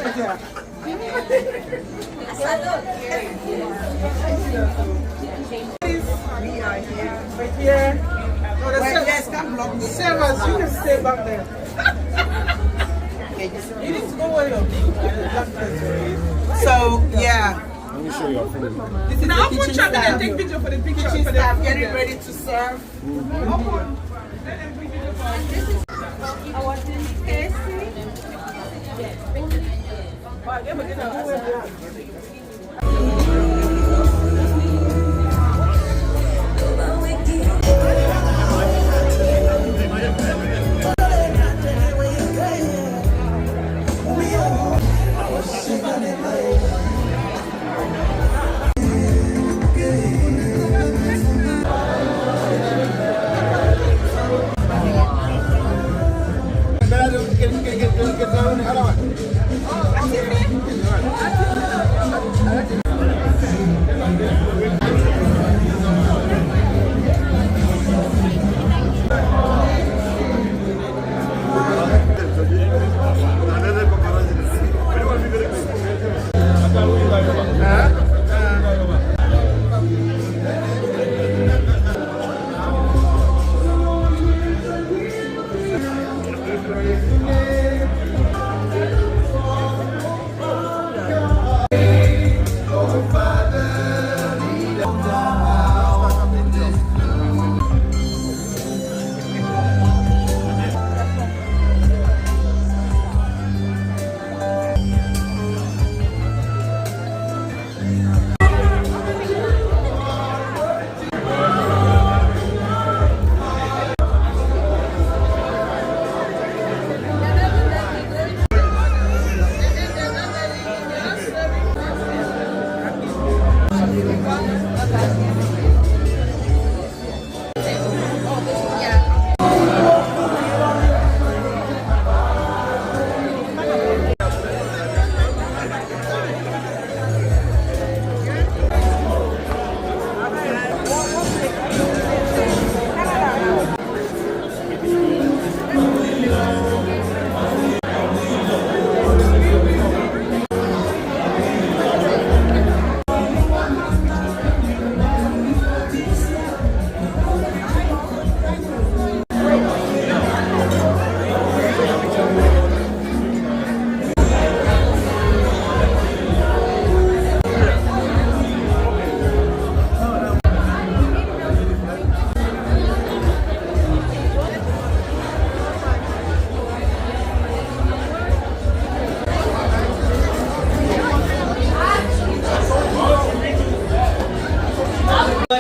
We are here. Right here. No, the yes, come block the servers. You can stay back there. You need to go where you're So, yeah. Let me show you our food. This is now, the kitchen staff. And take picture for the picture. Kitchen staff getting ready to serve. This is our tasty.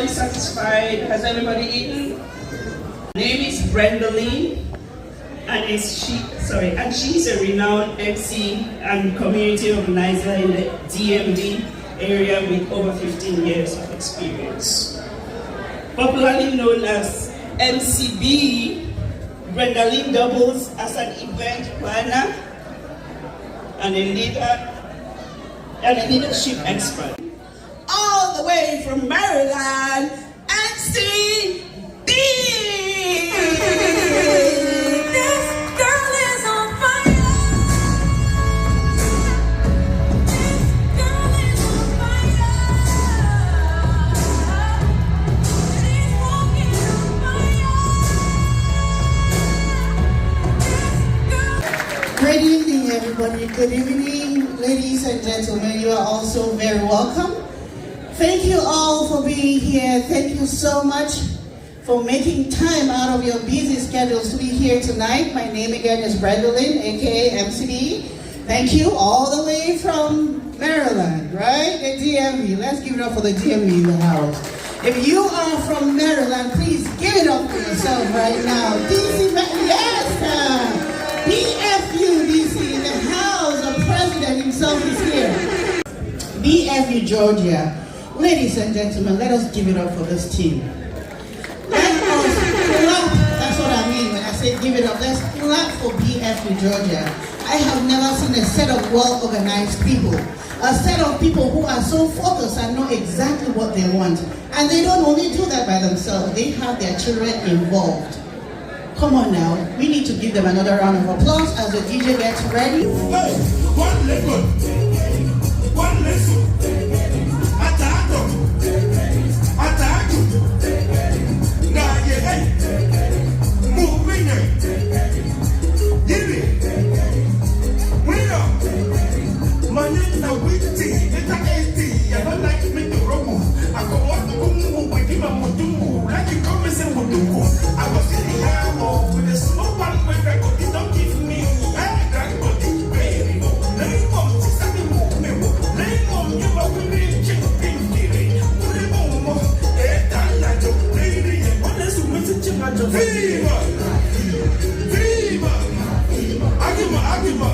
Satisfied? Has everybody eaten? Her name is Brendaline, and she's a renowned MC and community organizer in the DMV area with over 15 years of experience. Popularly known as MCB, Brendaline doubles as an event planner and a leadership expert. All the way from Maryland, MCB! This girl is on fire! This girl is on fire! She's walking on fire! Great evening, everybody. Good evening, ladies and gentlemen. You are also very welcome. Thank you all for being here. Thank you so much for making time out of your busy schedules to be here tonight. My name again is Brendaline, aka MCB. Thank you all the way from Maryland, right? The DMV. Let's give it up for the DMV in the house. If you are from Maryland, please give it up for yourself right now. DC, yes! BFU DC in the house. The president himself is here. BFU Georgia. Ladies and gentlemen, let us give it up for this team. Let us clap. That's what I mean when I say give it up. Let's clap for BFU Georgia. I have never seen a set of well-organized people. A set of people who are so focused and know exactly what they want. And they don't only do that by themselves. They have their children involved. Come on now, we need to give them another round of applause as the DJ gets ready. Hey, one lesson. One lesson. Attack. Nah, yeah, hey. Moving it. Give it. Winner. Money na witty. It's a 80. I don't like me to roll. I go on to go with him and do. Like you come and say what do. I was in the arm with a small one with a cookie. Don't give me. Viva! Viva! Agima!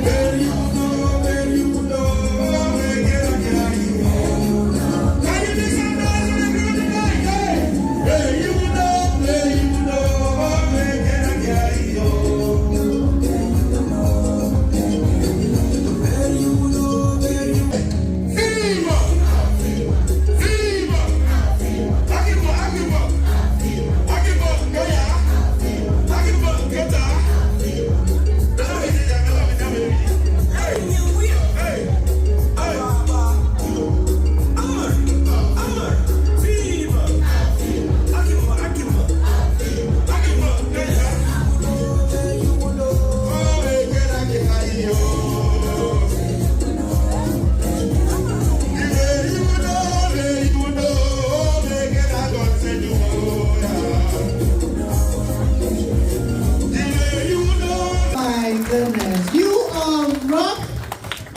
Where you know, where you know, can you listen to us? Where you know,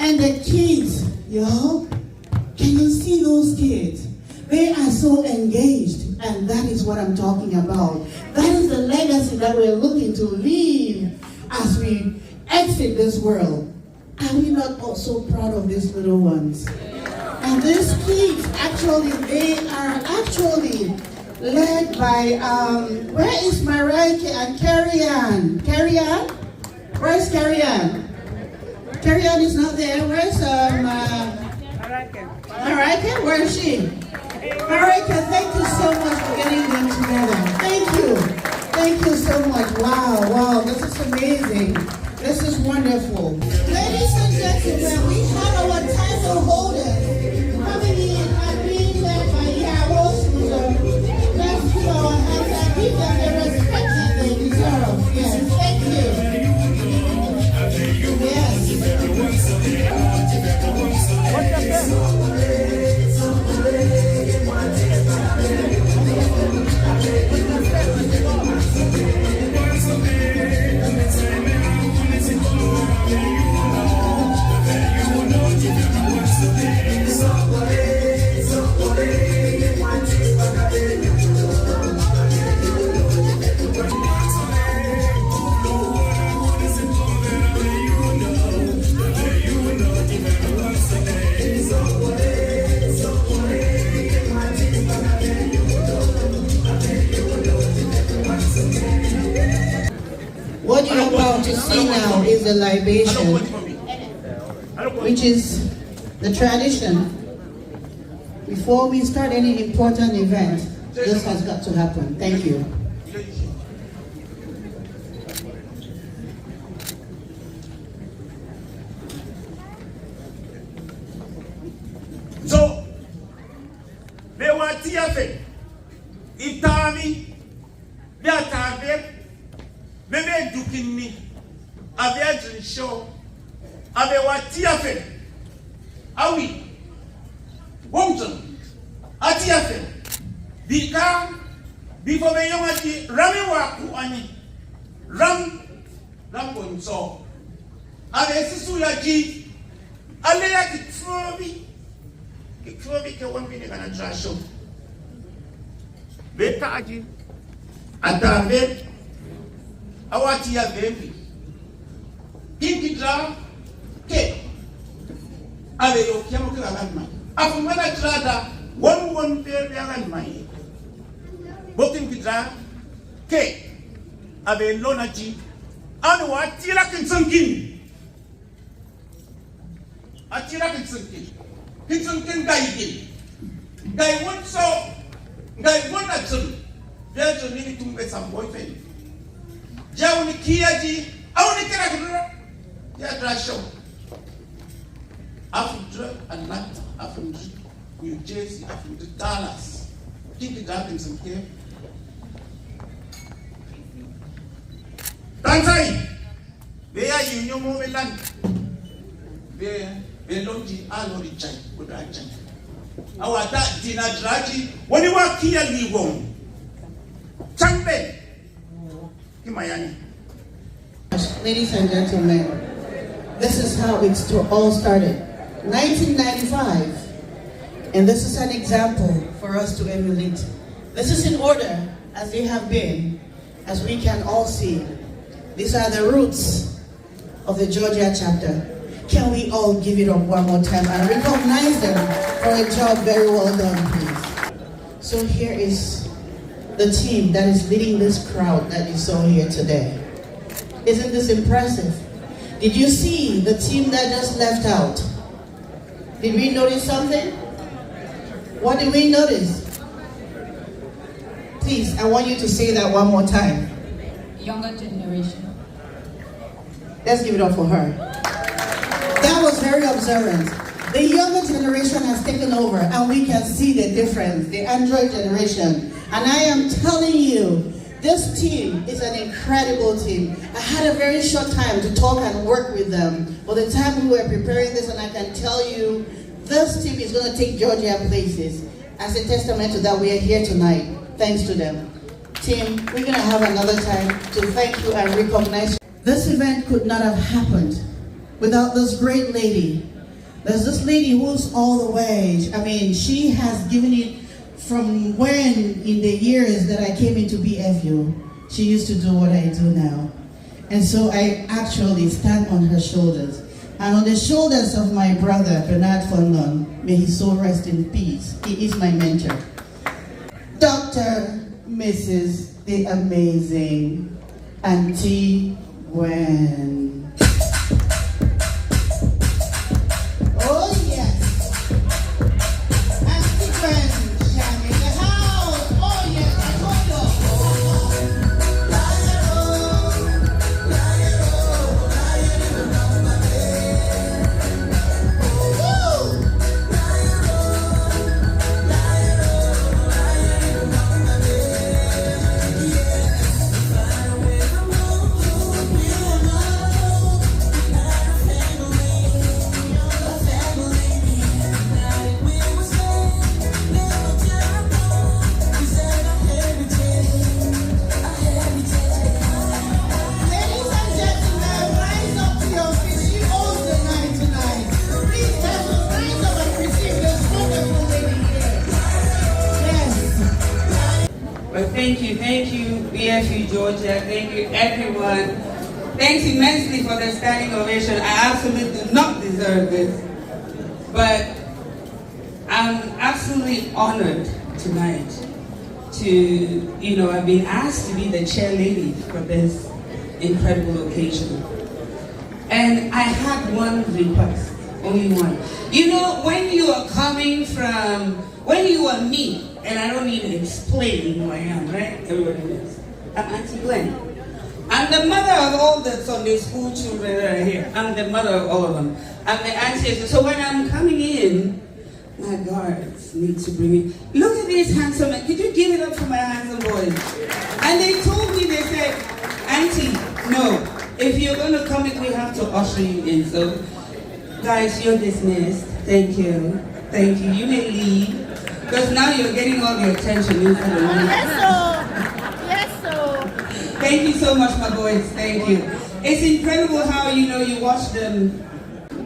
And the kids, yo, can you see those kids? They are so engaged, and that is what I'm talking about. That is the legacy that we're looking to leave as we exit this world. Are we not also proud of these little ones? And these kids, actually, they are actually led by, where is Mariah and Carrie-Ann? Carrie-Ann? Where's Carrie-Ann? Carrie-Ann is not there. Where's Mariah? Where is she? Mariah, thank you so much for getting them together. Thank you so much. Wow, this is amazing. This is wonderful. Ladies and gentlemen, we have our title holders coming in and being led by Yaros. Let's give our hands and give them the respect that they deserve. Yes, thank you. Yes. What you're about to see now is the libation, which is the tradition. Before we start any important event, this has got to happen. Thank you. So, they were TFA. Itami, they are TFA. Maybe duking me, a virgin show, a TFA. Are we? Wonton, a TFA. Bika, before the young Ramiwaku Ani, Ram so. A Suyaji, a layak Furby, a Furby can 1 minute and a trash show. Bekaji, a David. Awati ya baby. Pinky draw, cake. Ave yo kiamu kila landma. Afu mwana trada, one pair ya landma. Bokin kidra, cake. Ave lonaji. Anu atira kinsunkin. Atira kinsunkin. Kinsunkin gaigi. Gai won so. Ngai wona tsun. Dia ni tumbe some boyfriend. Jao ni kiaji, au ni kira kira. Dia dra show. After Atlanta, after New Jersey, after Dallas. Kindergarten some care. Tanzai. They are union moment. They longi alori chai with a chai. Our that dinner draji. When you walk here, leave home. Chambe. Kimayani. Ladies and gentlemen, this is how it all started. 1995, and this is an example for us to emulate. This is in order as they have been, as we can all see. These are the roots of the Georgia chapter. Can we all give it up one more time and recognize them for a job very well done, please? So here is the team that is leading this crowd that you saw here today. Isn't this impressive? Did you see the team that just left out? Did we notice something? What did we notice? Please, I want you to say that one more time. Younger generation. Let's give it up for her. That was very observant. The younger generation has taken over and we can see the difference, the Android generation. And I am telling you, this team is an incredible team. I had a very short time to talk and work with them. By the time we were preparing this, and I can tell you, this team is going to take Georgia places. As a testament to that, we are here tonight, thanks to them. Team, we're going to have another time to thank you and recognize you. This event could not have happened without this great lady. There's this lady who's all the way, I mean, she has given it from when, in the years that I came into BFU, she used to do what I do now. And so I actually stand on her shoulders. And on the shoulders of my brother, Bernard Fondon, may his soul rest in peace. He is my mentor. Dr. Mrs. the amazing Auntie Gwen. Oh yes. Auntie Gwen. Thank you, BFU Georgia. Thank you, everyone. Thanks immensely for the standing ovation. I absolutely do not deserve this, but I'm absolutely honored tonight to, I've been asked to be the chair lady for this incredible occasion. And I had one request, only one. When you are coming from, when you are me, and I don't need to explain who I am, right? Everybody knows. I'm Auntie Gwen. I'm the mother of all the Sunday school children that are here. I'm the mother of all of them. I'm the ancestor. So when I'm coming in, my guards need to bring me. Look at these handsome men. Could you give it up for my handsome boys? And they told me, they said, Auntie, no. If you're going to come in, we have to usher you in. So, guys, you're dismissed. Thank you. Thank you. You may leave. Because now you're getting all the attention you for the money. Yes, so. Thank you so much, my boys. Thank you. It's incredible how, you watch them.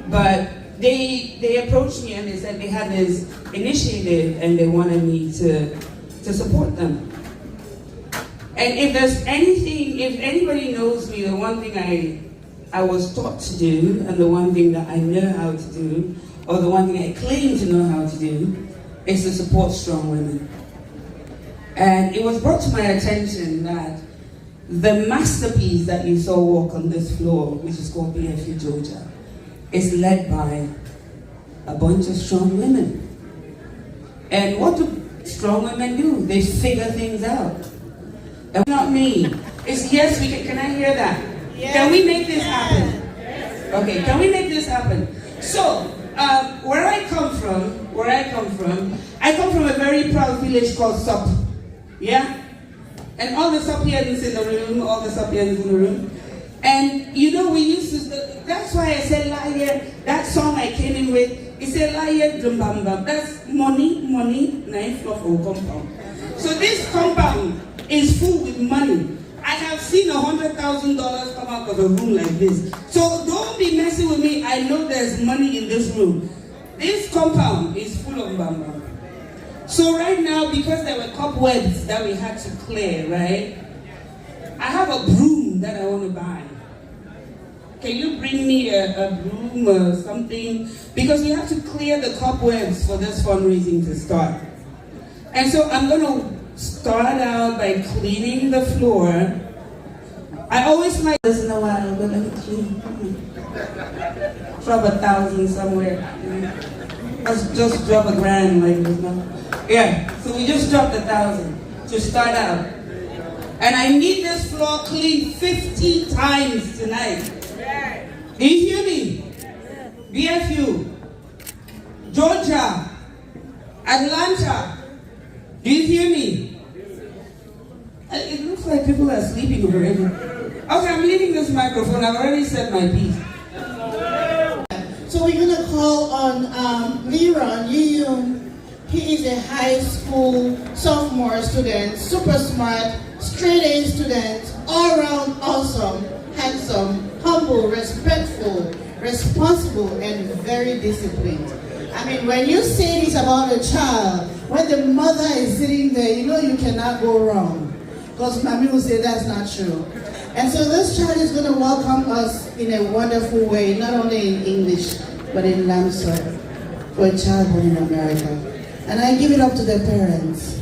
But they approached me and they said they had this initiative and they wanted me to support them. And if there's anything, if anybody knows me, the one thing I was taught to do and the one thing that I know how to do, or the one thing I claim to know how to do, is to support strong women. And it was brought to my attention that the masterpiece that you saw walk on this floor, which is called BFU Georgia, is led by a bunch of strong women. And what strong women do. They figure things out. That's not me. It's yes, we can I hear that? Yes. Can we make this happen? Okay, can we make this happen? So, where I come from, I come from a very proud village called Sup. Yeah? And all the Supians in the room, And you know, we used to, that's why I said Laye, that song I came in with, it said Laye Dumbamba. That's money, nine floor for compound. So this compound is full with money. I have seen $100,000 come out of a room like this. So don't be messing with me. I know there's money in this room. This compound is full of bamba. So right now, because there were cobwebs that we had to clear, right? I have a broom that I want to buy. Can you bring me a broom or something? Because we have to clear the cobwebs for this fundraising to start. And so I'm going to start out by cleaning the floor. I always like this in a while, but let me clean. Drop 1,000 somewhere. Let's just drop $1,000 like this now. Yeah, so we just dropped 1,000 to start out. And I need this floor cleaned 50 times tonight. Do you hear me? BFU, Georgia, Atlanta. Do you hear me? It looks like people are sleeping already. Okay, I'm leaving this microphone. I've already said my piece. So we're gonna call on Leron Yuyun. He is a high school sophomore student, super smart, straight A student, all around awesome, handsome, humble, respectful, responsible, and very disciplined. I mean, when you say this about a child, when the mother is sitting there, you know you cannot go wrong. Because mommy will say that's not true. And so this child is going to welcome us in a wonderful way, not only in English, but in Lamso, for a child born in America. And I give it up to the parents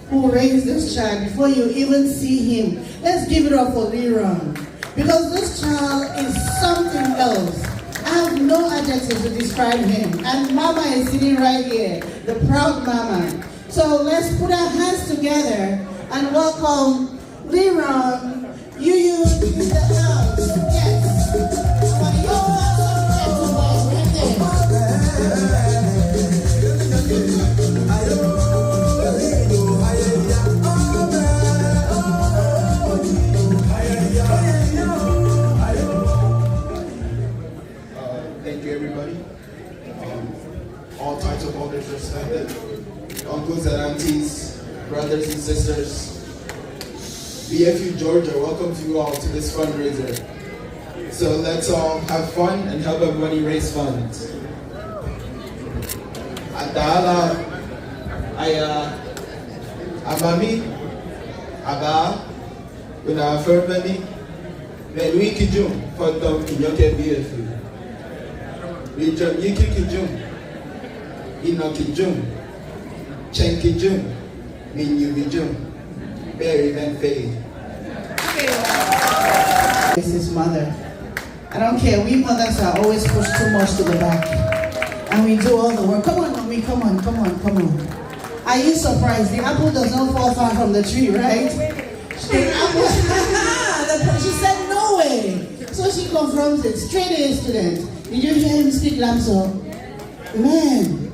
who raised this child before you even see him. Let's give it up for Leron. Because this child is something else. I have no adjectives to describe him. And Mama is sitting right here, the proud Mama. So let's put our hands together and welcome Leron Yuyun in the house. Yes. Thank you, everybody. All title holders respected, uncles and aunties, brothers and sisters. BFU Georgia welcomes you all to this fundraiser. So let's all have fun and help everybody raise funds. Adala, Amami, Aba, Una Fermani, Melui Kijum, Fontom Kinyoke BFU. Rijum Yiki Kijum, Ino Kijum, Chen Kijum, Minyu Kijum, Berry Van Fade. This is mother. I don't care, we mothers are always pushed too much to the back. And we do all the work. Come on, mommy, come on. Are you surprised? The apple does not fall far from the tree, right? The apple, she said no way. So she confirms it, straight A student. Did you hear him speak Lamso? Man,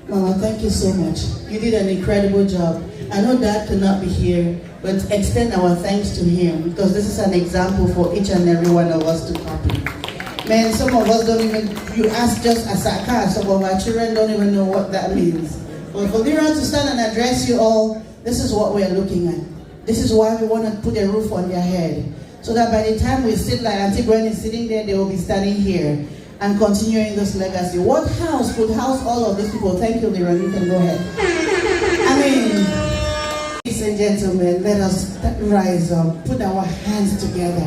Mama, thank you so much. You did an incredible job. I know Dad could not be here, but extend our thanks to him because this is an example for each and every one of us to copy. Man, some of us don't even, you ask just Asaka, some of our children don't even know what that means. But for Leron to stand and address you all, this is what we're looking at. This is why we want to put a roof on their head. So that by the time we sit like Auntie Gwen is sitting there, they will be standing here and continuing this legacy. What house could house all of these people? Thank you, Leron, you can go ahead. I mean, ladies and gentlemen, let us rise up, put our hands together,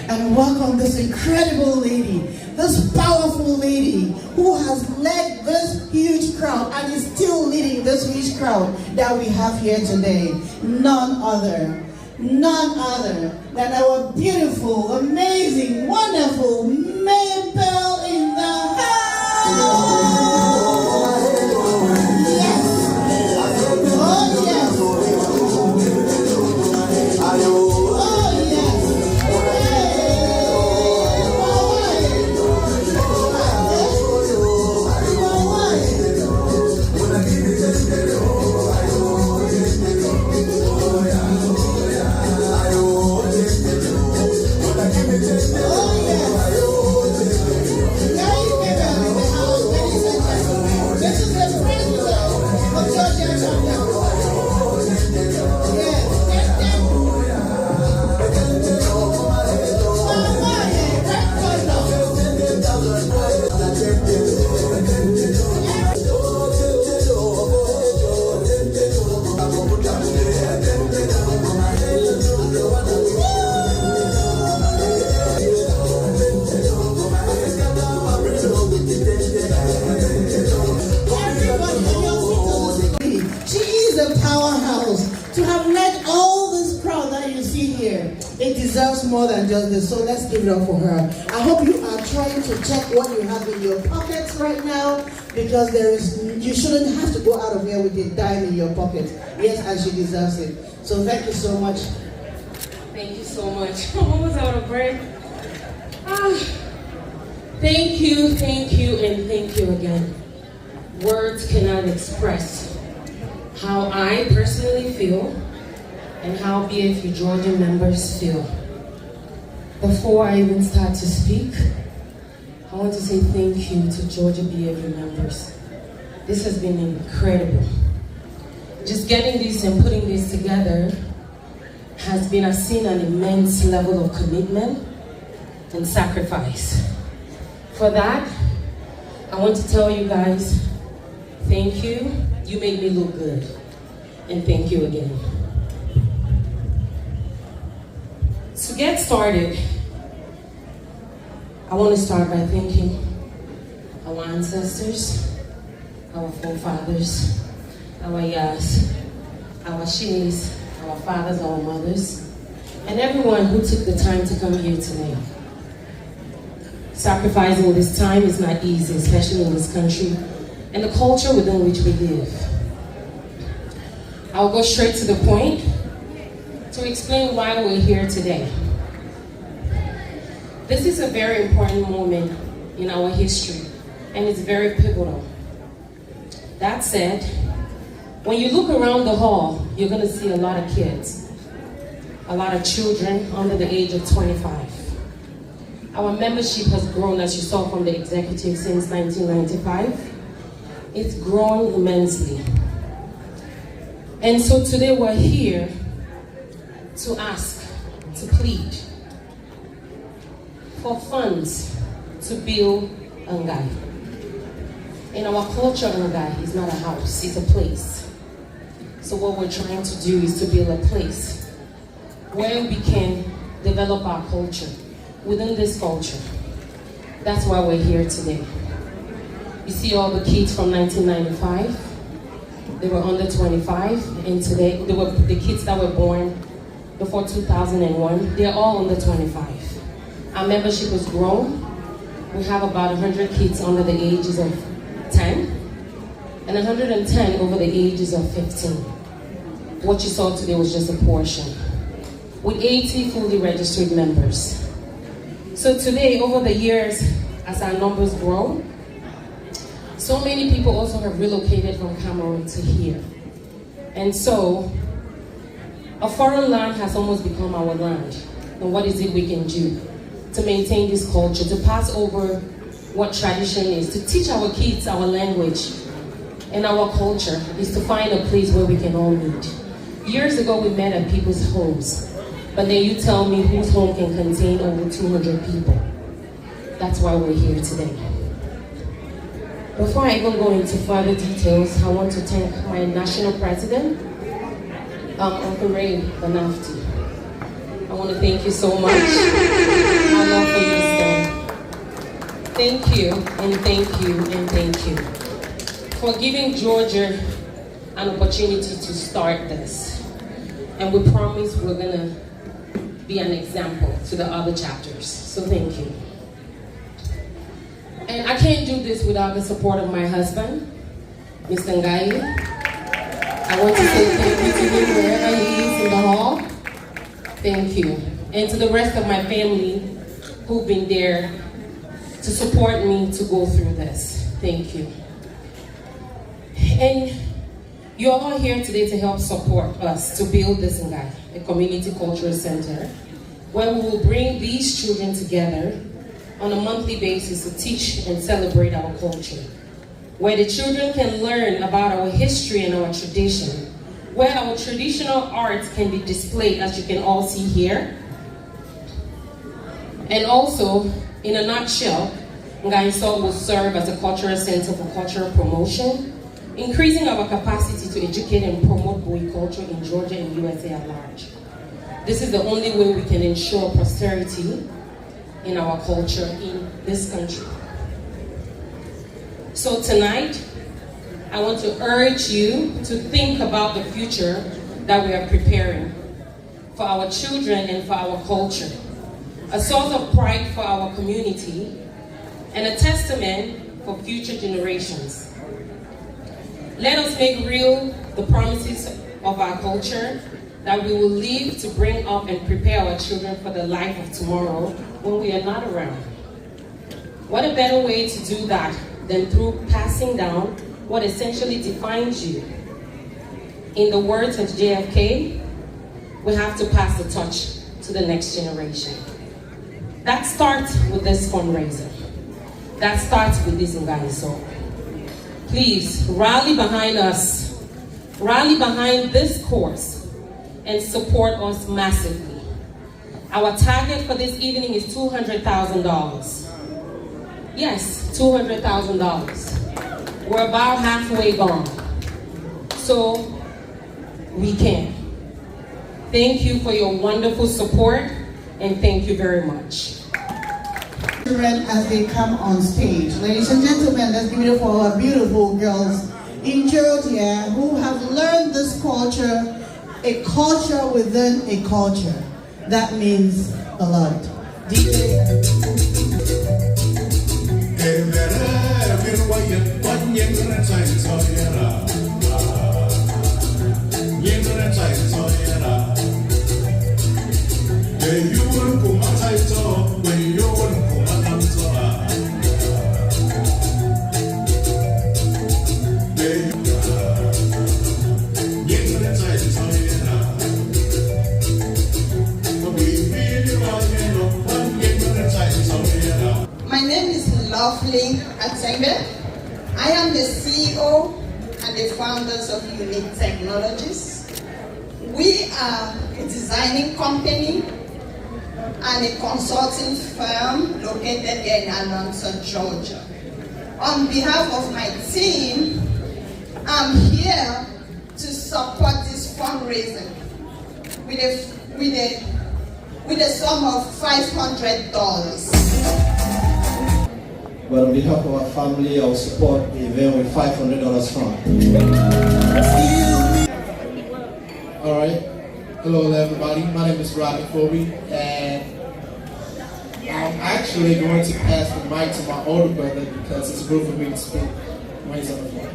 and welcome this incredible lady, this powerful lady who has led this huge crowd and is still leading this huge crowd that we have here today. None other than our beautiful, amazing, wonderful Maybell in the house. Yes. Oh, more than just this, so let's give it up for her. I hope you are trying to check what you have in your pockets right now, because you shouldn't have to go out of here with a dime in your pocket. Yes, and she deserves it. So thank you so much. Thank you so much. I'm almost out of breath. Thank you, and thank you again. Words cannot express how I personally feel and how BFU Georgia members feel. Before I even start to speak, I want to say thank you to Georgia BFU members. This has been incredible. Just getting this and putting this together has been, I've seen an immense level of commitment and sacrifice. For that, I want to tell you guys, thank you. You made me look good. And thank you again. To get started, I want to start by thanking our ancestors, our forefathers, our yas, our shins, our fathers, our mothers, and everyone who took the time to come here today. Sacrificing this time is not easy, especially in this country and the culture within which we live. I'll go straight to the point to explain why we're here today. This is a very important moment in our history, and it's very pivotal. That said, when you look around the hall, you're gonna see a lot of kids, a lot of children under the age of 25. Our membership has grown, as you saw from the executive, since 1995. It's grown immensely. And so today we're here to ask, to plead for funds to build Ngai. In our culture, Ngai is not a house, it's a place. So what we're trying to do is to build a place where we can develop our culture within this culture. That's why we're here today. You see all the kids from 1995, they were under 25, and today, they were the kids that were born before 2001, they're all under 25. Our membership has grown. We have about 100 kids under the ages of 10, and 110 over the ages of 15. What you saw today was just a portion, with 80 fully registered members. So today, over the years, as our numbers grow, so many people also have relocated from Cameroon to here. And so, a foreign land has almost become our land. And what is it we can do to maintain this culture, to pass over what tradition is, to teach our kids our language and our culture, is to find a place where we can all meet. Years ago, we met at people's homes, but then you tell me whose home can contain over 200 people. That's why we're here today. Before I even go into further details, I want to thank my national president, Uncle Ray Banafti. I want to thank you so much. I love for you to stand. Thank you, and thank you, and thank you for giving Georgia an opportunity to start this. And we promise we're gonna be an example to the other chapters. So thank you. And I can't do this without the support of my husband, Mr. Ngai. I want to say thank you to him wherever he is in the hall. Thank you. And to the rest of my family who've been there to support me to go through this. Thank you. And you're all here today to help support us to build this Ngai, a community cultural center, where we will bring these children together on a monthly basis to teach and celebrate our culture, where the children can learn about our history and our tradition, where our traditional arts can be displayed, as you can all see here. And also, in a nutshell, Ngai will serve as a cultural center for cultural promotion, increasing our capacity to educate and promote Boe culture in Georgia and USA at large. This is the only way we can ensure prosperity in our culture in this country. So tonight, I want to urge you to think about the future that we are preparing for our children and for our culture. a source of pride for our community, and a testament for future generations. Let us make real the promises of our culture that we will live to bring up and prepare our children for the life of tomorrow when we are not around. What a better way to do that than through passing down what essentially defines you. In the words of JFK, we have to pass the torch to the next generation. That starts with this fundraiser. That starts with this Ungai. So please rally behind us, rally behind this cause, and support us massively. Our target for this evening is $200,000. Yes, $200,000. We're about halfway gone. So we can. Thank you for your wonderful support, and thank you very much. As they come on stage. Ladies and gentlemen, let's give it for our beautiful girls in Georgia who have learned this culture, a culture within a culture. That means a lot. My name is Lovely Atenge. I am the CEO and the founders of Unique Technologies. We are a designing company and a consulting firm located here in Atlanta, Georgia. On behalf of my team, I'm here to support this fundraising with a sum of $500. But on behalf of our family, I will support the event with $500 from. Alright, hello everybody, my name is Rodney Kobe, and I'm actually going to pass the mic to my older brother because it's good for me to speak when he's on the floor.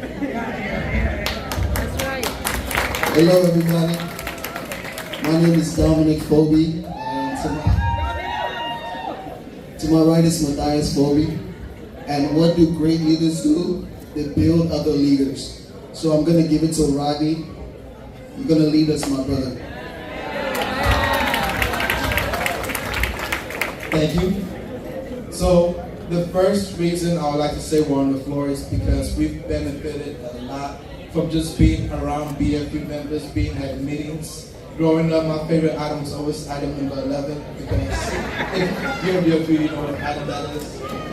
Hello everybody, my name is Dominic Kobe, and to my right is Matthias Kobe. And what do great leaders do? They build other leaders. So I'm going to give it to Rodney. You're going to lead us, my brother. Thank you. So the first reason I would like to say we're on the floor is because we've benefited a lot from just being around BFU members, being at meetings. Growing up, my favorite item was always item number 11 because if you're a BFU, you know what item that is.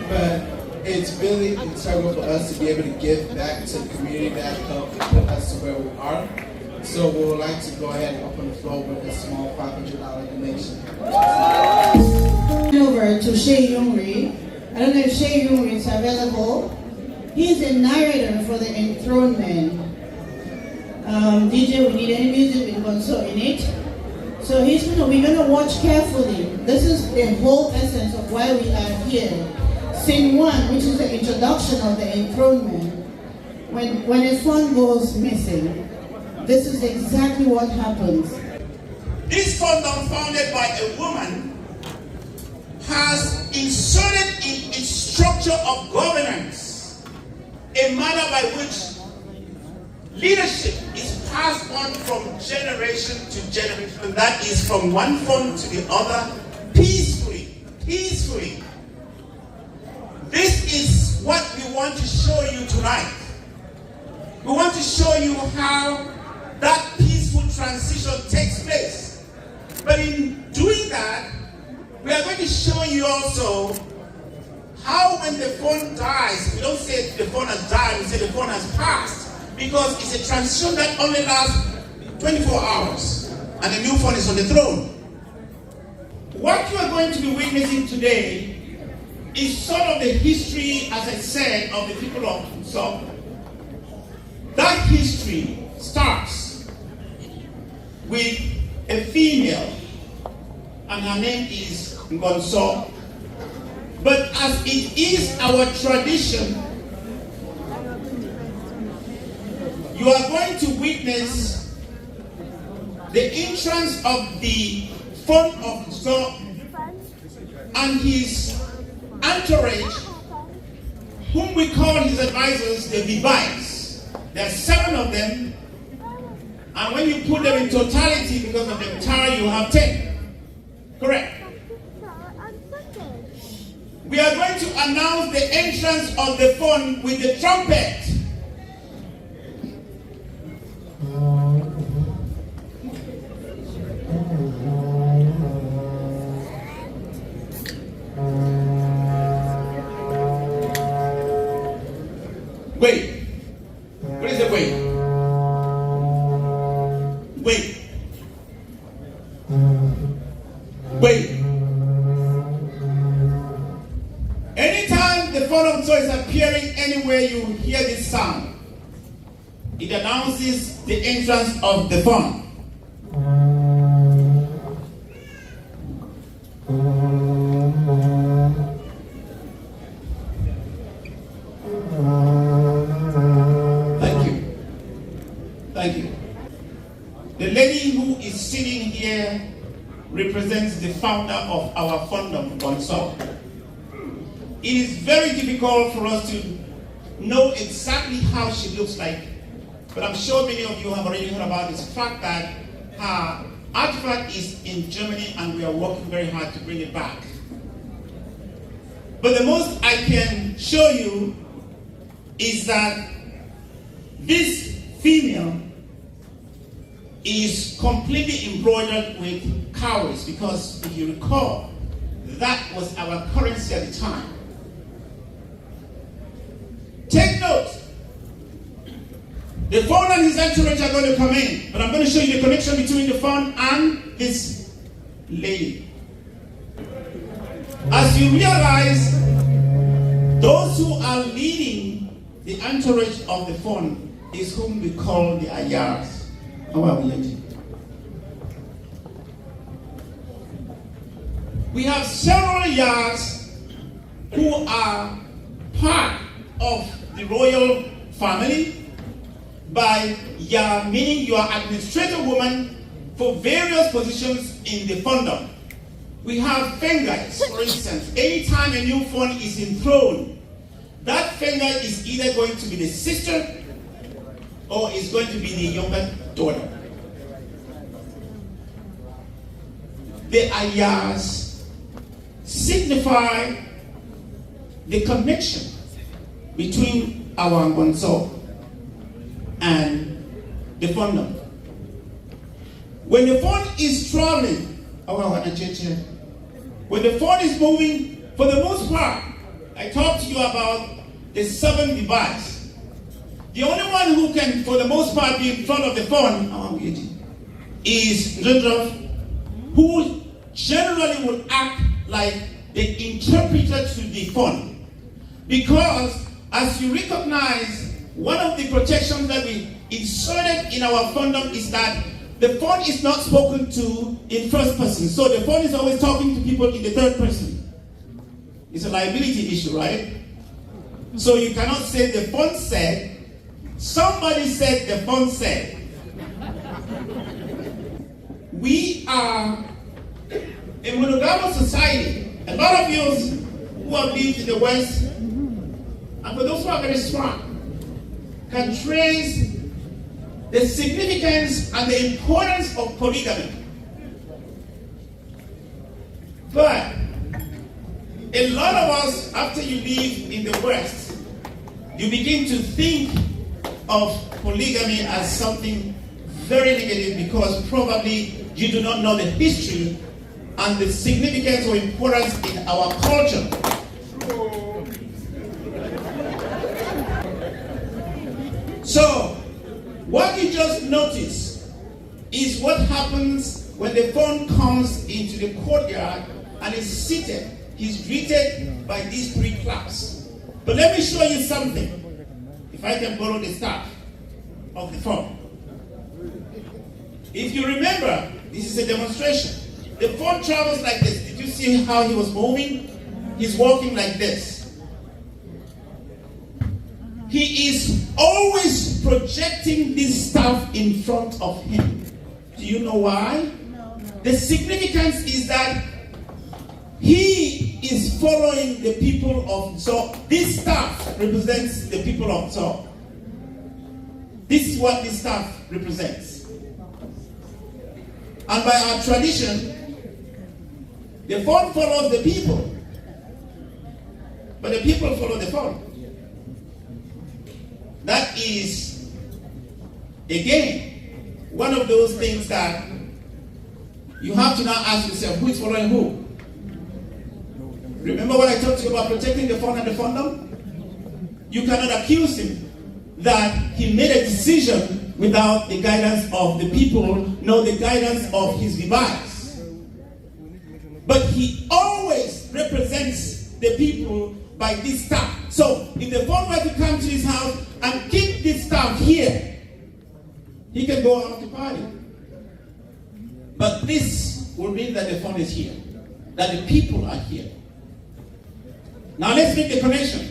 But it's really integral for us to be able to give back to the community that helped put us to where we are. So we would like to go ahead and open the floor with a small $500 donation. Over to Shay Yungri. I don't know if Shay Yungri is available. He's a narrator for the enthronement. DJ, we need any music with console in it. So we're gonna watch carefully. This is the whole essence of why we are here. Scene 1, which is the introduction of the enthronement. When a fund goes missing, this is exactly what happens. This fund, founded by a woman, has inserted in its structure of governance a manner by which leadership is passed on from generation to generation, and that is from one fund to the other peacefully. This is what we want to show you tonight. We want to show you how that peaceful transition takes place. But in doing that, we are going to show you also how when the phone dies, we don't say the phone has died, we say the phone has passed. Because it's a transition that only lasts 24 hours. And the new phone is on the throne. What you are going to be witnessing today is sort of the history, as I said, of the people of Usopp. That history starts with a female, and her name is Ngonso. But as it is our tradition, you are going to witness the entrance of the fund of God and his entourage, whom we call his advisors the Levites. There are 7 of them, and when you put them in totality, because of the tower, you have 10. Correct. We are going to announce the entrance of the fund with the trumpet. Wait. What is it? Wait. Wait. Wait. Anytime the phone of joy is appearing anywhere you hear this sound, it announces the entrance of the phone. Thank you. Thank you. The lady who is sitting here represents the founder of our fandom, Gonso. It is very difficult for us to know exactly how she looks like, but I'm sure many of you have already heard about this fact that her artifact is in Germany and we are working very hard to bring it back. But the most I can show you is that this female is completely embroidered with cowries, because if you recall, that was our currency at the time. Take note, the phone and his entourage are going to come in, but I'm going to show you the connection between the phone and this lady. As you realize, those who are leading the entourage of the phone is whom we call the ayars. How are we lady? We have several ayars who are part of the royal family. By ya meaning you are administrative woman for various positions in the fandom. We have fingers, for instance. Anytime a new fund is enthroned, that finger is either going to be the sister or is going to be the younger daughter. The ayahs signify the connection between our Ngonso and the fandom. When the fund is traveling, when the fund is moving, for the most part, I talked to you about the 7 devices. The only one who can, for the most part, be in front of the fund is Ndrndrov, who generally would act like the interpreter to the fund. Because, as you recognize, one of the protections that we inserted in our fandom is that the fund is not spoken to in first person. So the fund is always talking to people in the third person. It's a liability issue, right? So you cannot say the fund said, somebody said the fund said. We are a monogamous society. A lot of you who have lived in the West, and for those who are very smart, can trace the significance and the importance of polygamy. But a lot of us, after you live in the West, you begin to think of polygamy as something very negative, because probably you do not know the history and the significance or importance in our culture. So, what you just noticed is what happens when the phone comes into the courtyard and is seated. He's greeted by these 3 claps. But let me show you something. If I can borrow the staff of the phone. If you remember, this is a demonstration. The phone travels like this. Did you see how he was moving? He's walking like this. He is always projecting this stuff in front of him. Do you know why? The significance is that he is following the people of Zor. This staff represents the people of Zor. This is what this staff represents. And by our tradition, the phone follows the people, but the people follow the phone. That is, again, one of those things that you have to now ask yourself, who is following who? Remember what I talked to you about protecting the phone and the founder? You cannot accuse him that he made a decision without the guidance of the people, nor the guidance of his device. But he always represents the people by this staff. So if the phone were to come to his house and keep this staff here, he can go out to party. But this will mean that the phone is here, that the people are here. Now let's make the connection.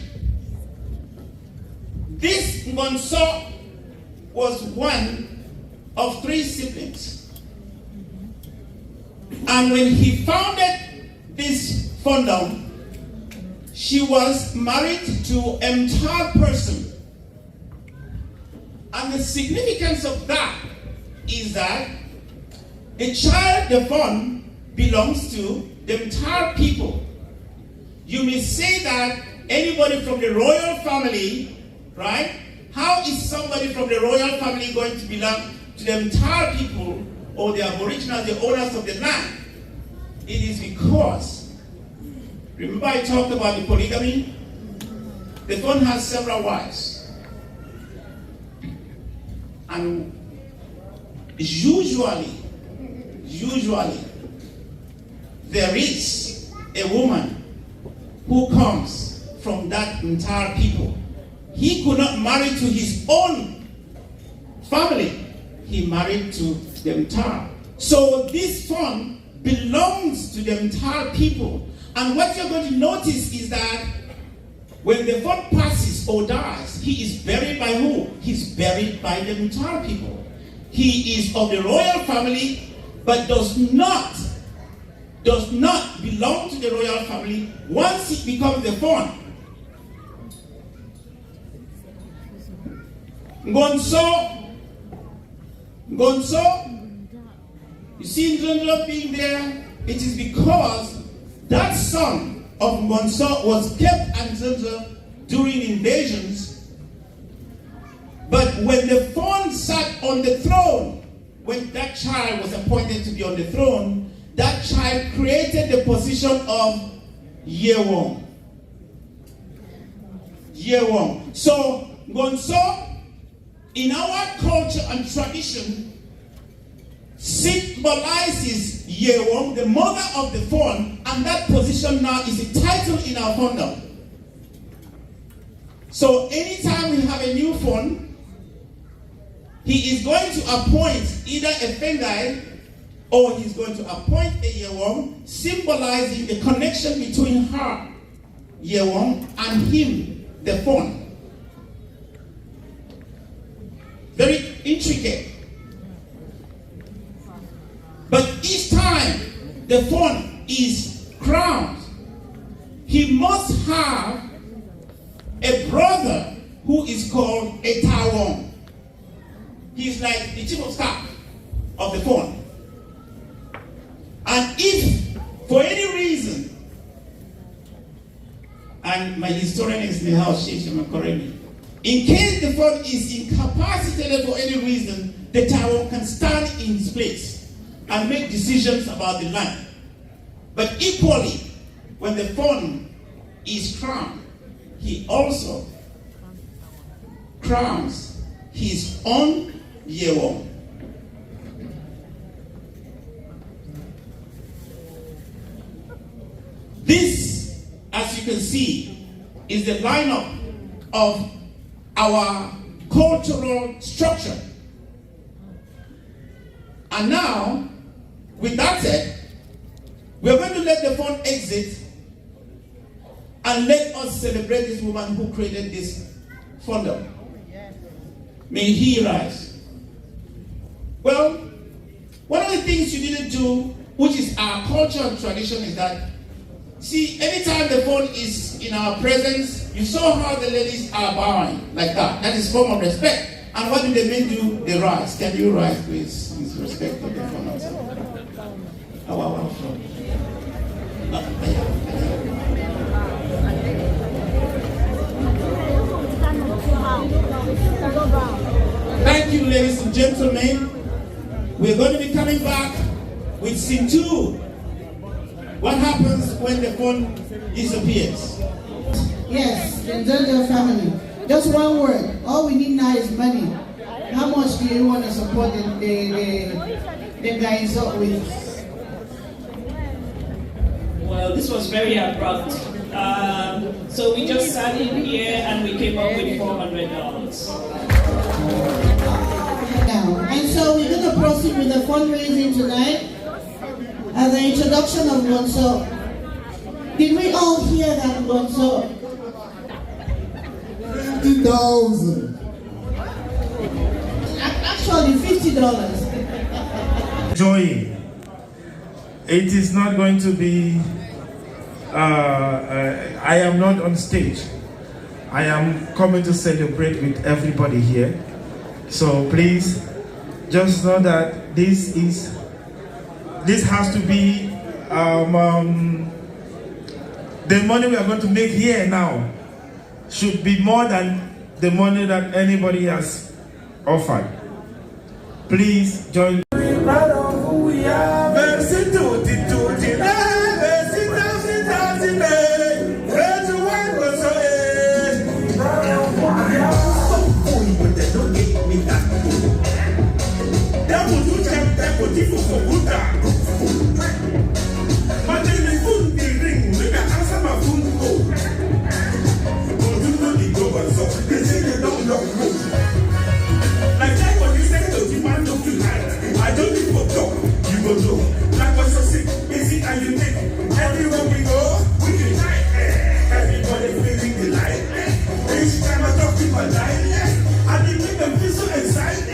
This Ngonso was one of 3 siblings. And when he founded this founder, she was married to a entire person. And the significance of that is that the child, the fund, belongs to the entire people. You may say that anybody from the royal family, right? How is somebody from the royal family going to belong to the entire people or the aboriginals, the owners of the land? It is because, remember I talked about the polygamy? The phone has several wives. And usually, there is a woman who comes from that entire people. He could not marry to his own family. He married to the entire. So this phone belongs to the entire people. And what you're going to notice is that when the phone passes or dies, he is buried by who? He's buried by the entire people. He is of the royal family, but does not belong to the royal family once he becomes the phone. Ngonso, you see Ngonso being there, it is because that son of Ngonso was kept Ngonso during invasions. But when the phone sat on the throne, when that child was appointed to be on the throne, that child created the position of Yewong. So Ngonso, in our culture and tradition, symbolizes Yewong, the mother of the phone, and that position now is a title in our founder. So anytime we have a new phone, he is going to appoint either a Fengai or he's going to appoint a Yewong, symbolizing the connection between her, Yewong, and him, the phone. Very intricate. But each time the phone is crowned, he must have a brother who is called a Tawong. He's like the chief of staff of the phone. And if, for any reason, and my historian is in the house, Shishima Koremi, in case the phone is incapacitated for any reason, the Tawong can stand in his place and make decisions about the land. But equally, when the phone is crowned, he also crowns his own Yewong. This, as you can see, is the lineup of our cultural structure. And now, with that said, We are going to let the fund exit and let us celebrate this woman who created this funder. May he rise. Well, one of the things you didn't do, which is our culture and tradition, is that, see, anytime the phone is in our presence, you saw how the ladies are bowing, like that. That is form of respect. And what do the men do? They rise. Can you rise, please? With respect to the phone outside. Thank you, ladies and gentlemen. We're going to be coming back with scene 2. What happens when the phone disappears? Yes, the Jojo family. Just one word. All we need now is money. How much do you want to support the guys up with? Well, this was very abrupt. So we just sat in here and we came up with $400. And so we're going to proceed with the fundraising tonight. As the introduction of Gonzo. Did we all hear that, Gonzo? 50,000. Actually, $50. Joy. It is not going to be, I am not on stage. I am coming to celebrate with everybody here. So please, just know that this has to be the money we are going to make here now should be more than the money that anybody has offered. Please join. Everywhere we go, we unite. Everybody feeling the light. Each time I talk to my life, I didn't make them feel so excited.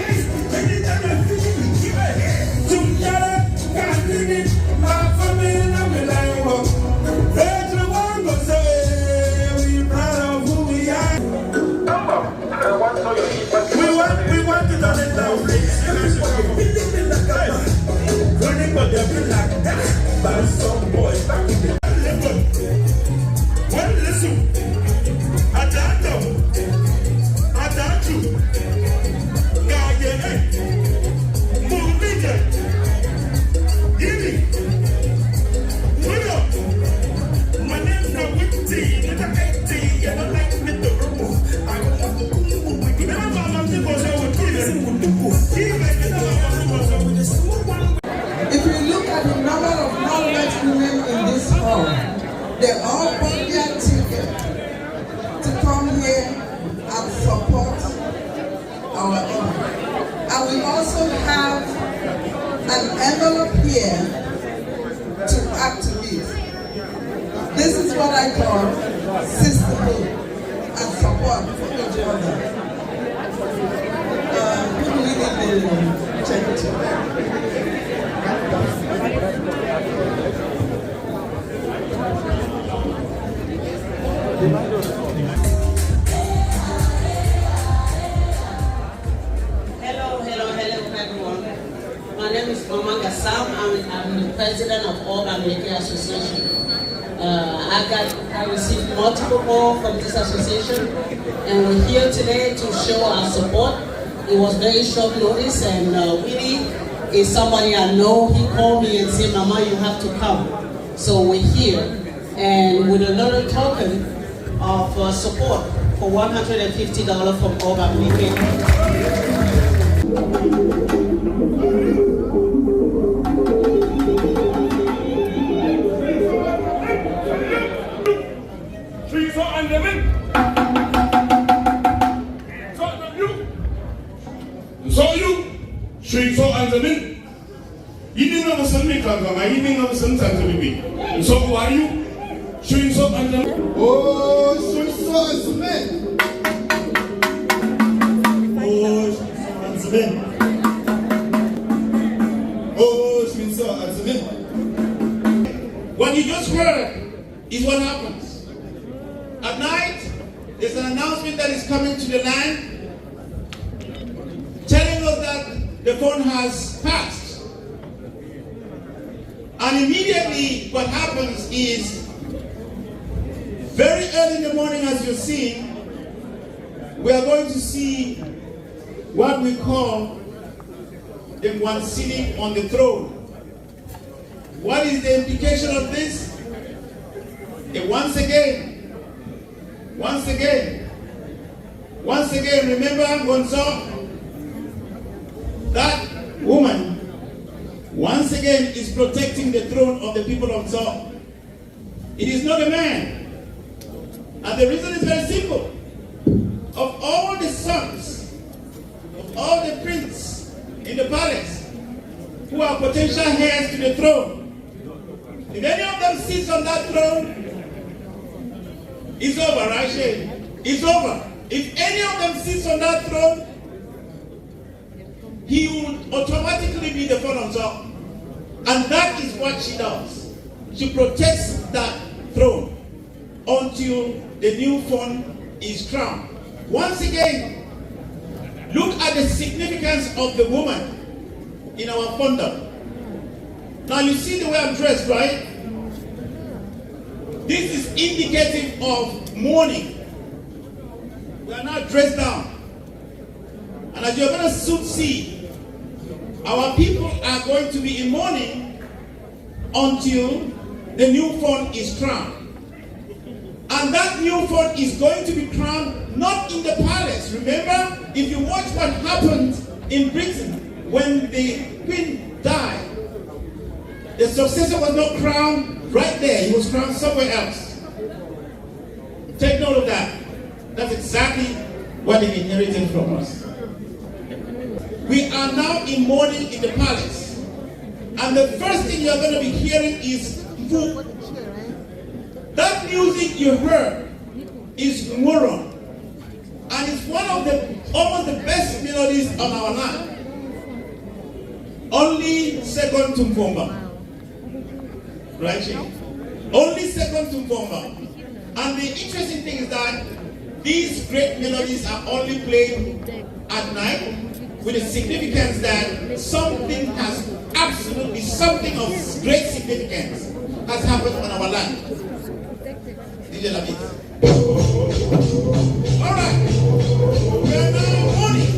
Anytime I'm feeling, we give a hand. Together, can't bring it. My family and I'm like, well, everyone will say, we're proud of who we are. We want to turn it down, please. Feeling like a running, but they're like that. But some boys back in the well, listen, I don't you. Move bigger. Give me. Put up. My name's no Whitty, with an 80, and I like me the room. I don't want to move. Remember, I'm the boss, I would give it with the book. If you look at the number of non-white women in this hall, they all bought their ticket to come here and support our own. And we also have an envelope here to activate. This is what I call sisterhood and support for each other. Who do we need to check it to? Hello everyone. My name is Mama Gassam. I'm the president of All American Association. I received multiple calls from this association, and we're here today to show our support. It was very short notice, and Willie is somebody I know. He called me and said, Mama, you have to come. So we're here, and with a little token of support for $150 from All American. So you, 3, 4 and the men. Eating of a Sunday Kanga, my eating of a Sunday baby. So who are you? Showing so under. Oh, so Smith. Oh, Smith. Oh, Smith. What you just heard is what happens. At night, there's an announcement that is coming to the land telling us that the phone has passed. And immediately what happens is very early in the morning, as you're seeing, we are going to see what we call the one sitting on the throne. What is the implication of this? And once again, remember Gonzo? That woman, once again, is protecting the throne of the people of Zor. It is not a man. And the reason is very simple. Of all the sons, of all the princes in the palace who are potential heirs to the throne, if any of them sits on that throne, it's over, right, Shane? It's over. If any of them sits on that throne, he would automatically be the phone of Zor. And that is what she does. She protects that throne until the new phone is crowned. Once again, look at the significance of the woman in our founder. Now you see the way I'm dressed, right? This is indicative of mourning. We are not dressed down. And as you're going to soon see, our people are going to be in mourning until the new phone is crowned. And that new phone is going to be crowned not in the palace. Remember, if you watch what happened in Britain when the queen died, the successor was not crowned right there. He was crowned somewhere else. Take note of that. That's exactly what they inherited from us. We are now in mourning in the palace. And the first thing you're going to be hearing is Fu. That music you heard is Muron. And it's one of the almost the best melodies on our land. Only second to Mfomba. Right, Chief? Only second to Mfomba. And the interesting thing is that these great melodies are only played at night, with the significance that something has absolutely something of great significance has happened on our land. DJ Lamit. All right. We are now mourning.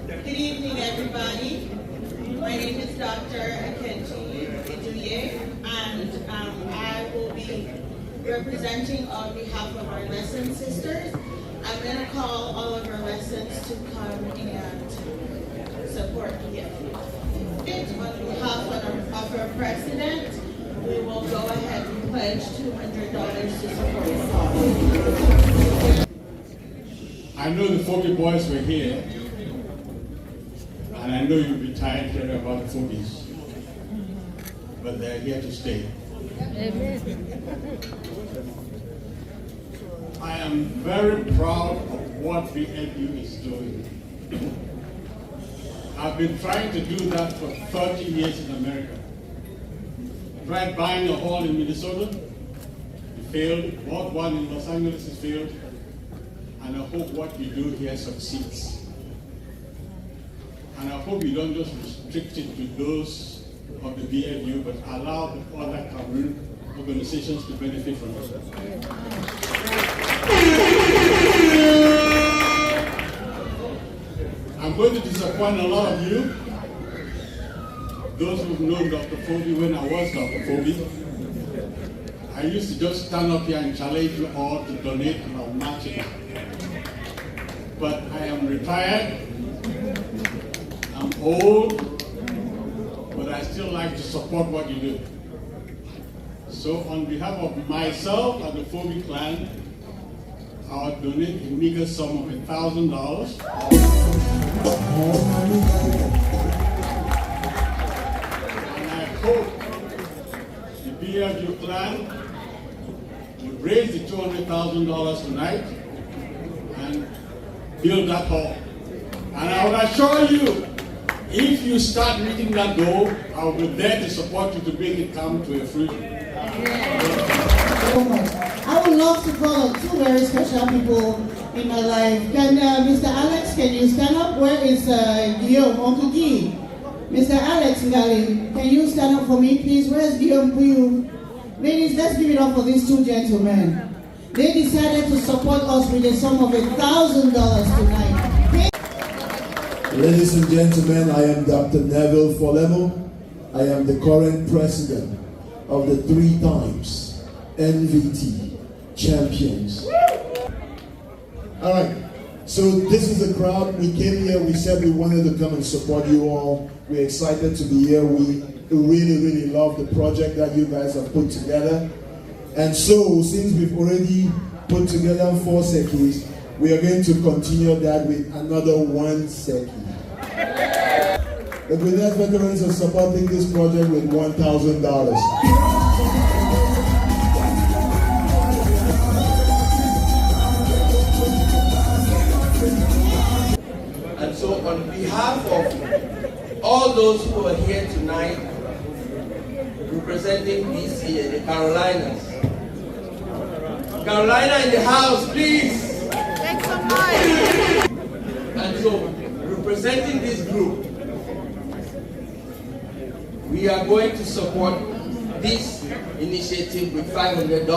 Good evening, everybody. My name is Dr. Akenji Iduye, and I will be representing on behalf of our lesson sisters. I'm going to call all of our lessons to come and support BFU. On behalf of our president, we will go ahead and pledge $200 to support the cause. I know the Foggy boys were here, and I know you'll be tired hearing about the Foggies, but they're here to stay. Amen. I am very proud of what BFU is doing. I've been trying to do that for 30 years in America. I tried buying a hall in Minnesota, it failed. Bought one in Los Angeles, it failed. And I hope what you do here succeeds. And I hope you don't just restrict it to those of the BFU, but allow the other Cameroon organizations to benefit from it. I'm going to disappoint a lot of you. Those who've known Dr. Fobi when I was Dr. Fobi. I used to just stand up here and challenge you all to donate and I'll match it. But I am retired, I'm old, but I still like to support what you do. So on behalf of myself and the Fobi clan, I will donate a meager sum of $1,000. And I hope the BFU clan will raise the $200,000 tonight and build that hall. And I will assure you, if you start meeting that goal, I will be there to support you to make it come to a fruition. I would love to call on two very special people in my life. Can Mr. Alex, can you stand up? Where is Guillaume, Uncle Guy? Mr. Alex Ngali, can you stand up for me, please? Where's Guillaume for you? Ladies, let's give it up for these two gentlemen. They decided to support us with a sum of $1,000 tonight. Ladies and gentlemen, I am Dr. Neville Folemo. I am the current president of the 3 times NVT champions. All right, so this is the crowd. We came here, we said we wanted to come and support you all. We're excited to be here. We really love the project that you guys have put together. And so, since we've already put together 4 sekis, we are going to continue that with another 1 seki. The Grenada veterans are supporting this project with $1,000. And so on behalf of all those who are here tonight, representing DC and the Carolinas. Carolina in the house, please. Make some noise. And so, representing this group, we are going to support this initiative with $500.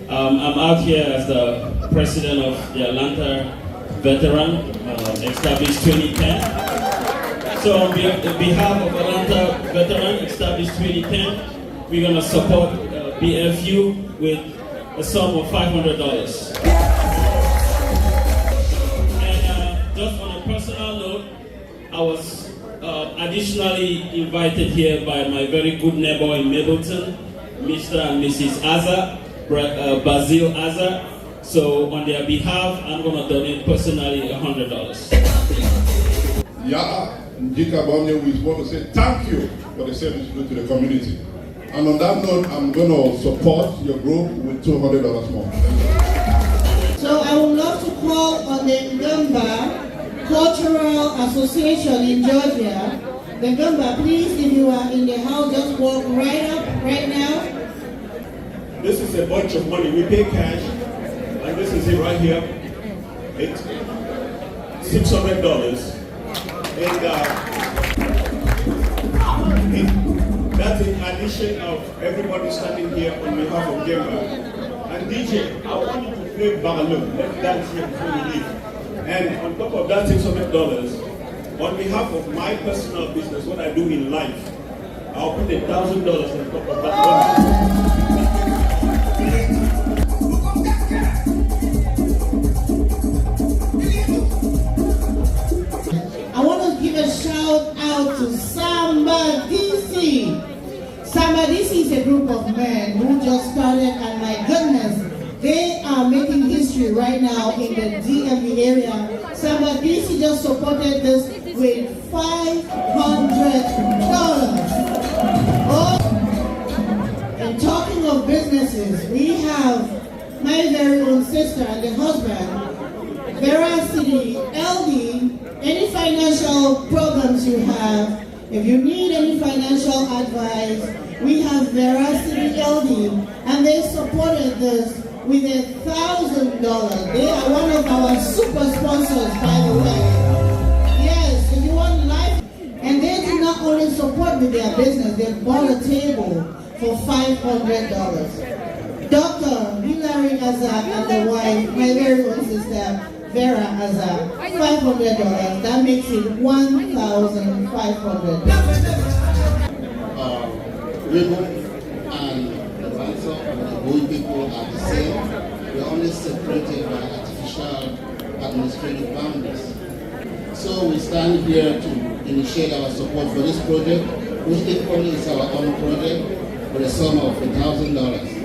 I'm out here as the president of the Atlanta Veteran, established 2010. So on behalf of Atlanta Veteran, established 2010, we're going to support BFU with a sum of $500. And just on a personal note, I was additionally invited here by my very good neighbor in Mableton, Mr. and Mrs. Azar, Basil Azar. So on their behalf, I'm going to donate personally $100. Yeah, Njika Bamye, we want to say thank you for the service you do to the community. And on that note, I'm going to support your group with $200 more. So I would love to call on the Ngamba Cultural Association in Georgia. The Ngamba, please, if you are in the house, just walk right up right now. This is a bunch of money. We pay cash, and this is it right here. It's $600. And that's in addition of everybody standing here on behalf of Gemba. And DJ, I want you to play Bagaloo. Let's dance here before we leave. And on top of that $600, on behalf of my personal business, what I do in life, I'll put $1,000 on top of that money. I want to give a shout out to Samba DC. Samba DC is a group of men who just started, and my goodness, they are making history right now in the DMV area. Samba DC just supported this with $500. Oh, and talking of businesses, we have my very own sister and the husband, Veracity LD. Any financial problems you have, if you need any financial advice, we have Veracity LD, and they supported this with $1,000. They are one of our super sponsors, by the way. Yes, if you want life, and they did not only support with their business, they bought a table for $500. Dr. Hilary Azak and the wife, my very own sister, Vera Azar, $500. That makes it $1,500. Ribbon and the ransom and the gold people are the same. We're only separated by artificial administrative boundaries. So we stand here to initiate our support for this project. which if only is our own project, for a sum of $1,000.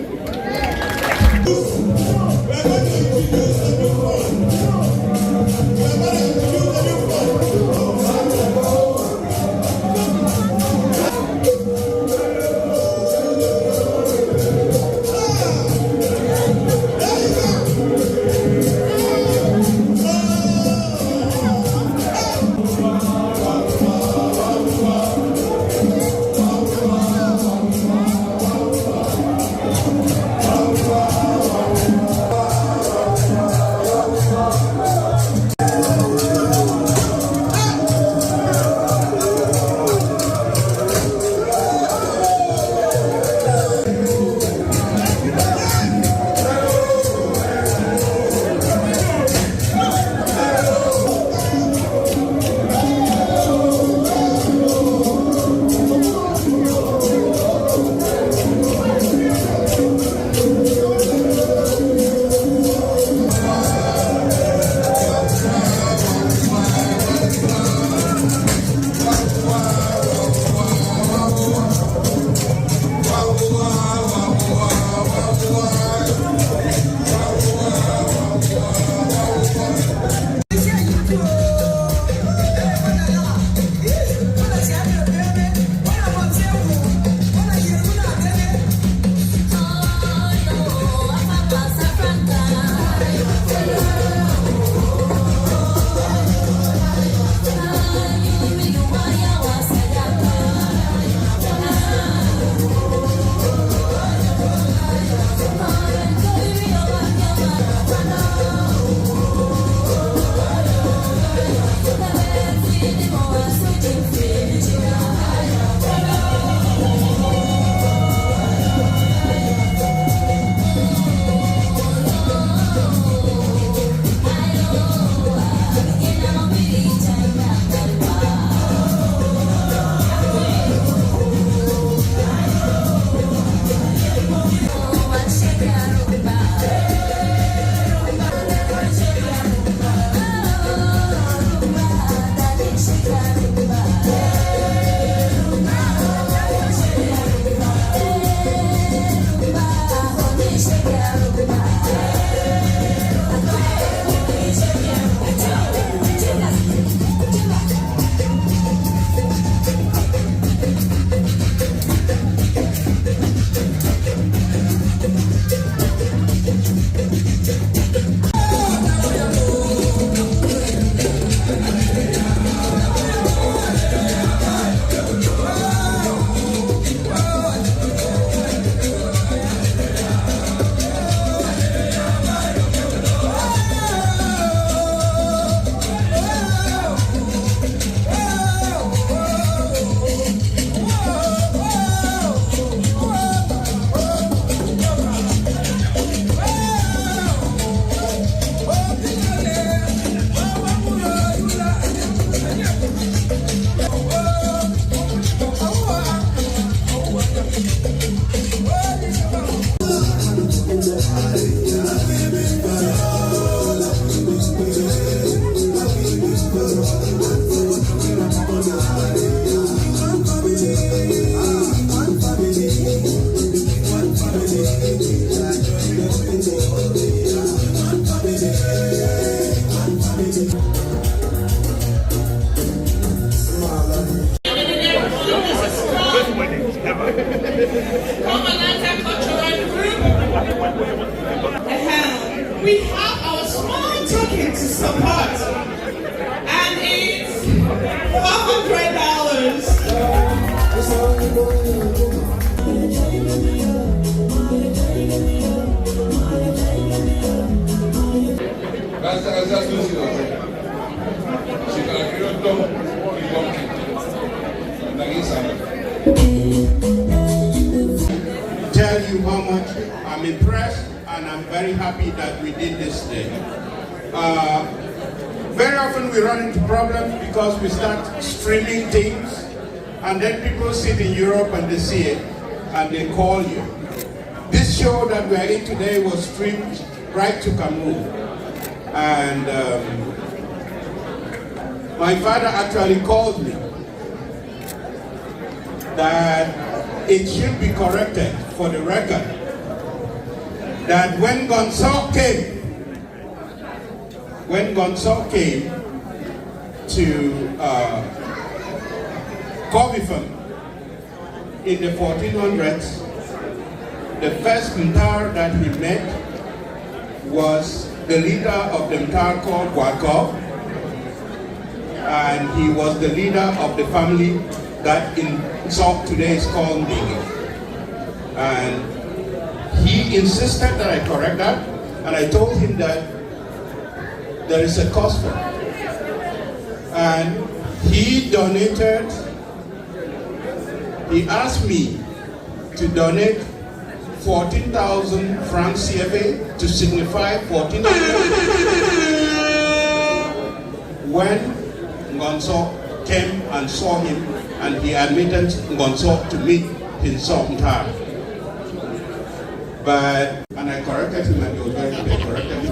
We have our small token to support, and it's $400. Tell you how much I'm impressed and I'm very happy that we did this day. Very often we run into problems because we start streaming things and then people sit in Europe and they see it and they call you. This show that we are in today was streamed right to Cameroon. And my father actually called me that it should be corrected for the record that when Gonzalo came to Covifon in the 1400s, the first Mtar that he met was the leader of the Mtar called Gwakov, and he was the leader of the family that in Sok today is called Ndigi. And he insisted that I correct that, and I told him that there is a cost for it. And he donated, he asked me to donate 14,000 francs CFA to signify 14,000. When Ngonso came and saw him, and he admitted Ngonso to meet his son Mtar. And I corrected him, and he was very happy I corrected him.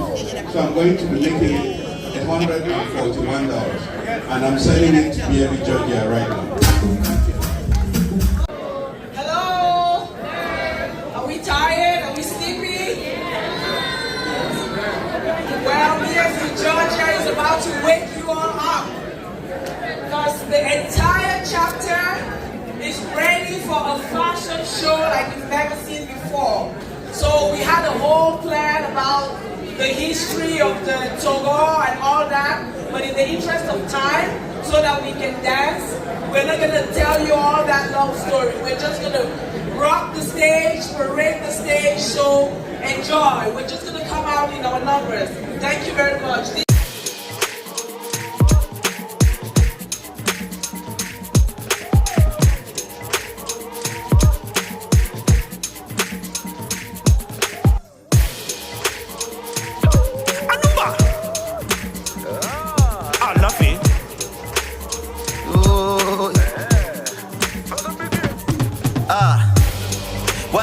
So I'm going to be making it $141, and I'm selling it to BFU Georgia right now. Hello? Are we tired? Are we sleepy? Well, BFU Georgia is about to wake you all up, because the entire chapter is ready for a fashion show like you've never seen before. So we had a whole plan about the history of the Togo and all that, but in the interest of time, so that we can dance, we're not going to tell you all that long story. We're just going to rock the stage, parade the stage, so enjoy. We're just going to come out in our numbers. Thank you very much.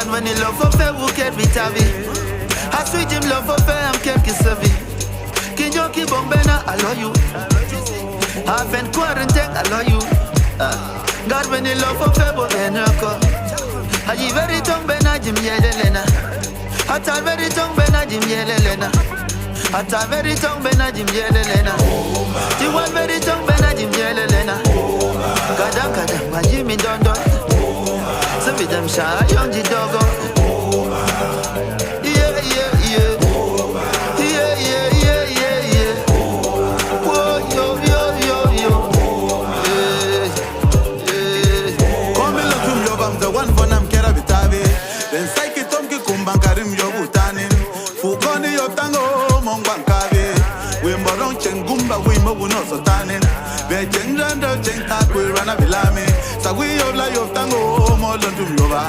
When you love for fair, who can be tavi? I sweet him love for fair, I'm kept kisavi. Kinjoki bombena, I love you. I've been quarantine, I love you. God, when you love for fair, but then you come. I very tongue bena Jim Yelena. I tell very tongue bena Jim Yelena. I tell very tongue bena Jim Yelena. You want very tongue bena Jim Yelena. Kadam, my Jimmy don't do. Some of them shy, young doggo. Yeah. Whoa, yo. Come look him, love, I'm the one for them, Kerabitavi. Then Psyche Tomki Kumbankarim, Yobutanin. Fukoni Yotango, Mongbankavi. We Moron Chengumba, we Moguno Sotanin. They change and change that we run a bilami. So we of la Yotango, more than to Yova.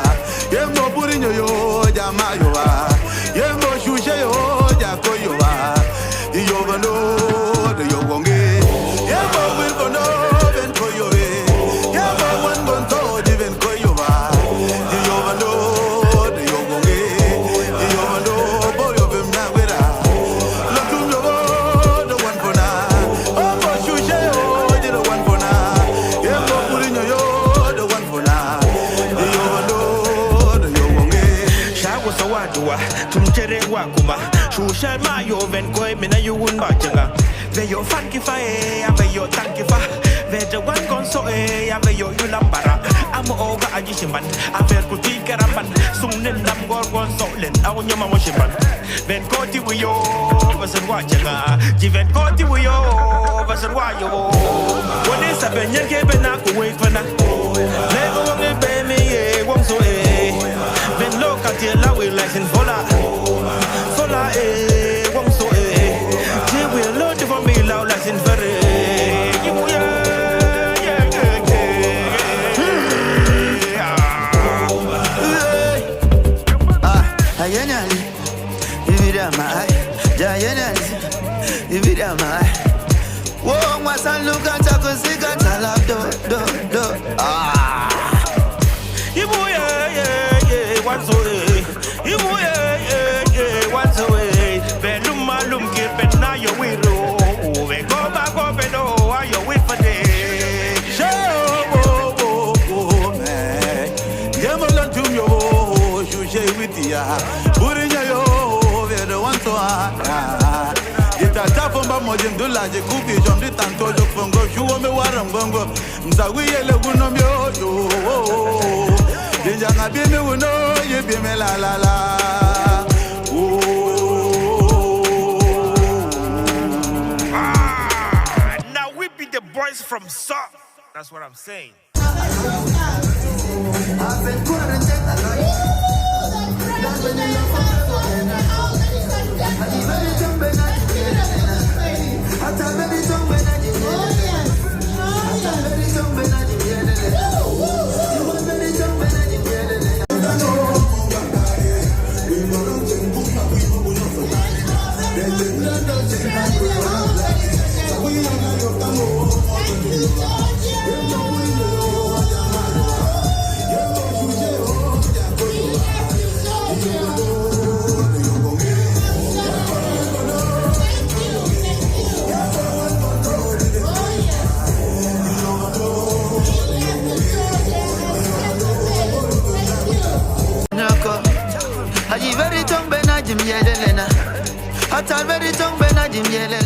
Yemo Purinho, Yamayova. Yemo Shushayo, Yakoyova. The Yovano, the Yogonge. Yemo will go no, then Koyove. Yemo one gonto, even Koyova. The Yovano, the Yogonge. The Yovano, boy of him Navera. Look to Yovo, the one for now. Oh, Shushayo, the one for now. Yemo Purinho, the one for now. The Yovano, the Yogonge. Shago Sawadua, Tumtere Wakuma. Shusha Mayo, Venkoi, Mina, you wouldn't bajanga. Veyo funky fire, Veyo tankifa. Veja one conso, Aveyo Yulambara. I'm over Ajishiman, Averkuti Karaman, Sunan Namgor one solid, our Yamashiman. Venkoti Wio, Vasan Wachanga, Jiven Koti Wio, Vasan Wayo. What is a Benyan Kebenak, wait for that? Never will pay me, won't so Ven look at your love, like in Fola, won't so They will load for me loud as in Ferry. Ayanali, Ividama, Jayanali, Ividama. Whoa, my son, look at Takusika, do. Once away, once away. Beluma lum keep now your window. We go back up and oh, are you with for day? Show, man. ya. Burinya yo, we don't want to Gita tapomba mojim dulaje kupi jomdi tanto jok fongo shuo me waram gongo mzawi yele gunom yo Dinja na bi me wono ye bi me la la la Now we be the boys from South. That's what I'm saying. Aji very tongue benajim yedelena. Atal very tongue benajim yedelena.